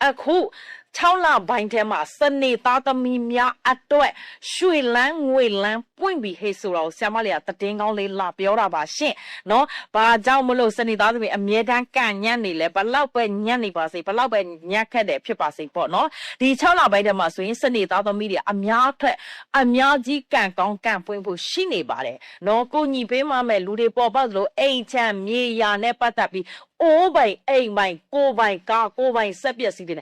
အခု6 လပိုင်းထဲမှာစနေသားသမီးများအတွက်ရွှေလန်းငွေလန်းပွင့်ပြီးဟေ့ဆိုတော့ဆရာမလေးကတည်င်းကောင်းလေးလာပြောတာပါရှင်နော်ဘာကြောင့်မလို့စနေသားသမီးအမြဲတမ်းကန်ညံ့နေလဲဘလောက်ပဲညံ့နေပါစေဘလောက်ပဲညံ့ခက်တယ်ဖြစ်ပါစေပေါ့နော်ဒီ6 လပိုင်းထဲမှာဆိုရင်စနေသားသမီးတွေအများထွက်အများကြီးကန်ကောင်းကန်ပွင့်ဖို့ရှိနေပါတယ်နော်ကိုညီပေးမမယ်လူတွေပေါ်ပေါက်လို့အိမ်ချမ်းမြေယာနဲ့ပတ်သက်ပြီးအိုးပိုင်အိမ်ပိုင်ကိုပိုင်ကာကိုပိုင်စက်ပျက်စီးတွေ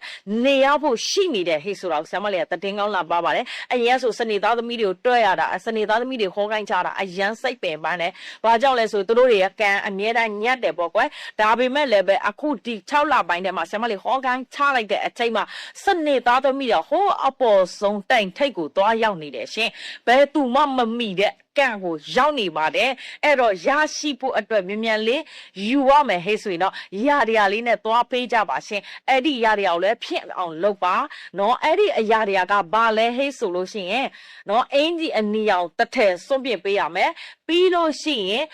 နေရဖို့ရှိနေတဲ့ဟေ့ဆိုတော့ဆရာမလေးကတည်င်းကောင်းလာပါပါတယ်အရင်ဆိုစနေသားသမီးတွေကိုတွဲရတာစနေသားသမီးတွေခေါ်ခိုင်းချတာအရန်စိတ်ပင်ပန်းတယ်ဘာကြောင့်လဲဆိုသူတို့တွေကကန်အမြဲတမ်းညက်တယ်ပေါ့ကွယ်ဒါပေမဲ့လည်းပဲအခုဒီ6 လပိုင်းထဲမှာဆရာမလေးခေါ်ခိုင်းချလိုက်တဲ့အချိန်မှာစနေသားသမီးတွေဟိုအပေါ်ဆုံးတိုင်ထိတ်ကိုသွားရောက်နေတယ်ရှင်ဘယ်သူမှမမိတဲ့ကန်ကိုရောက်နေပါတယ်အဲ့တော့ရရှိဖို့အတွက်မြန်လေးယူရမယ်ဟဲ့ဆိုရင်တော့ရာလေးနဲ့သွားပေးကြပါရှင်အဲ့ဒီရာတွေကိုလည်းဖြစ်အောင်လုပ်ပါနော်အဲ့ဒီအရာတွေကဘာလဲဟဲ့ဆိုလို့ရှိရင်နော်အင်ကြီးအနီအောင်တစ်ထည်စွန့်ပစ်ပေးရမယ်ပြီးလို့ရှိရင်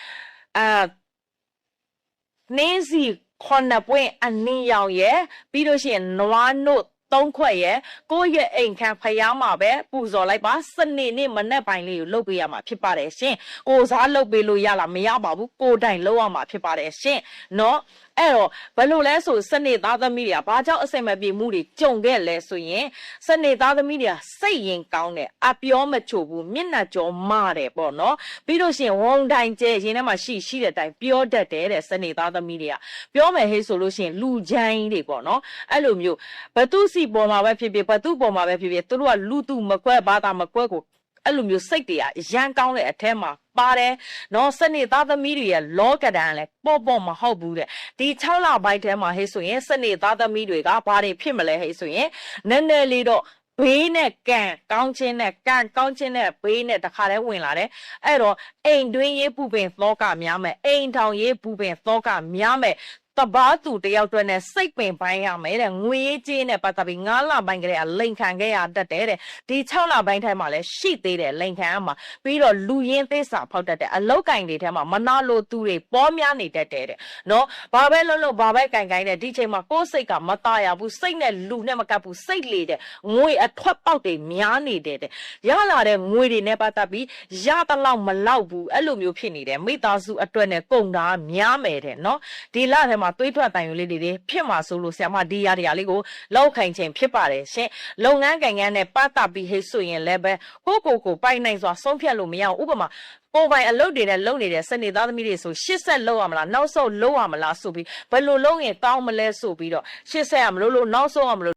နှင်းစီ9 ပွင့်အနီအောင်ရဲ့ပြီးလို့ရှိရင်နွားနို့3 ခွက်ရဲ့ကိုယ့်ရဲ့အိမ်ခန်းဖျားမှာပဲပူဇော်လိုက်ပါစနေနေ့မနေ့ပိုင်းလေးကိုလုပ်ပေးရမှာဖြစ်ပါတယ်ရှင်ကိုစားလုပ်ပေးလို့ရလားမရပါဘူးကိုတိုင်လုပ်ရမှာဖြစ်ပါတယ်ရှင်နော်အဲ့တော့ဘယ်လိုလဲဆိုစနေသားသမီးတွေကဘာကြောင့်အစင်မပြေမှုတွေကြုံခဲ့လဲဆိုရင်စနေသားသမီးတွေကစိတ်ရင်ကောင်းတယ်အပြောမချိုဘူးမျက်နှာကြောမတယ်ပေါ့နော်ပြီးလို့ရှိရင်ဝုံတိုင်ကျဲရင်ထဲမှာရှိတဲ့တိုင်ပြောတတ်တယ်တဲ့စနေသားသမီးတွေကပြောမယ်ဟေးဆိုလို့ရှိရင်လူချမ်းတွေပေါ့နော်အဲ့လိုမျိုးဘသူစီပေါ်မှာပဲဖြစ်ဘသူပေါ်မှာပဲဖြစ်သူတို့ကလူသူမကွဲဘာသာမကွဲကိုအဲ့လိုမျိုးစိတ်တွေကရန်ကောင်းတဲ့အထက်မှာပါတယ်နော်စနေသားသမီးတွေရဲ့လောကဒဏ်လဲပေါ့မဟုတ်ဘူးတဲ့ဒီ6 လပိုင်းထဲမှာဟဲ့ဆိုရင်စနေသားသမီးတွေကဘာတွေဖြစ်မလဲဟဲ့ဆိုရင်နည်းလေးတော့ဘေးနဲ့ကန်ကောင်းချင်းနဲ့ကန်ကောင်းချင်းနဲ့ဘေးနဲ့တခါတည်းဝင်လာတယ်အဲ့တော့အိမ်တွင်းရေးပူပင်သောကများမယ်အိမ်ထောင်ရေးပူပင်သောကများမယ်တဘာသူတယောက်တွဲနဲ့စိတ်ပင်ပိုင်းရမယ်တဲ့ငွေရေးကြေးနဲ့ပတ်သက်ပြီး9 လပိုင်းကလေးကလိန်ခံခဲ့ရတတ်တယ်တဲ့ဒီ6 လပိုင်းထဲမှာလည်းရှိသေးတယ်လိန်ခံရမှာပြီးတော့လူရင်းသေးစာဖောက်တတ်တဲ့အလောက်ကင်တွေထဲမှာမနာလိုသူတွေပေါများနေတတ်တယ်တဲ့နော်ဘာပဲလို့ဘာပဲကင်တဲ့ဒီချိန်မှာကိုယ်စိတ်ကမသားရဘူးစိတ်နဲ့လူနဲ့မကပ်ဘူးစိတ်လေတဲ့ငွေအထွက်ပေါက်တွေများနေတယ်တဲ့ရလာတဲ့ငွေတွေနဲ့ပတ်သက်ပြီးရတလောက်မလောက်ဘူးအဲ့လိုမျိုးဖြစ်နေတယ်မိသားစုအတွက်နဲ့ကုန်တာများမယ်တဲ့နော်ဒီလထဲမှာသွေးထွက်တိုင်ယူလေးတွေဖြစ်မှာဆိုလို့ဆရာမဒီရာလေးကိုလောက်ခိုင်ခြင်းဖြစ်ပါတယ်ရှင်လုပ်ငန်းကိုင်ငန်းနဲ့ပတ်သက်ပြီးဟိတ်ဆိုရင်လည်းပဲကိုပိုင်နိုင်စွာဆုံးဖြတ်လို့မရအောင်ဥပမာကိုပိုင်အလုပ်တွေနဲ့လုပ်နေတဲ့စနေသားသမီးတွေဆို80လုပ်ရမလားနောက်ဆုံးလုပ်ရမလားဆိုပြီးဘယ်လိုလုပ်ရင်ကောင်းမလဲဆိုပြီးတော့80ရမလို့နောက်ဆုံးရမလို့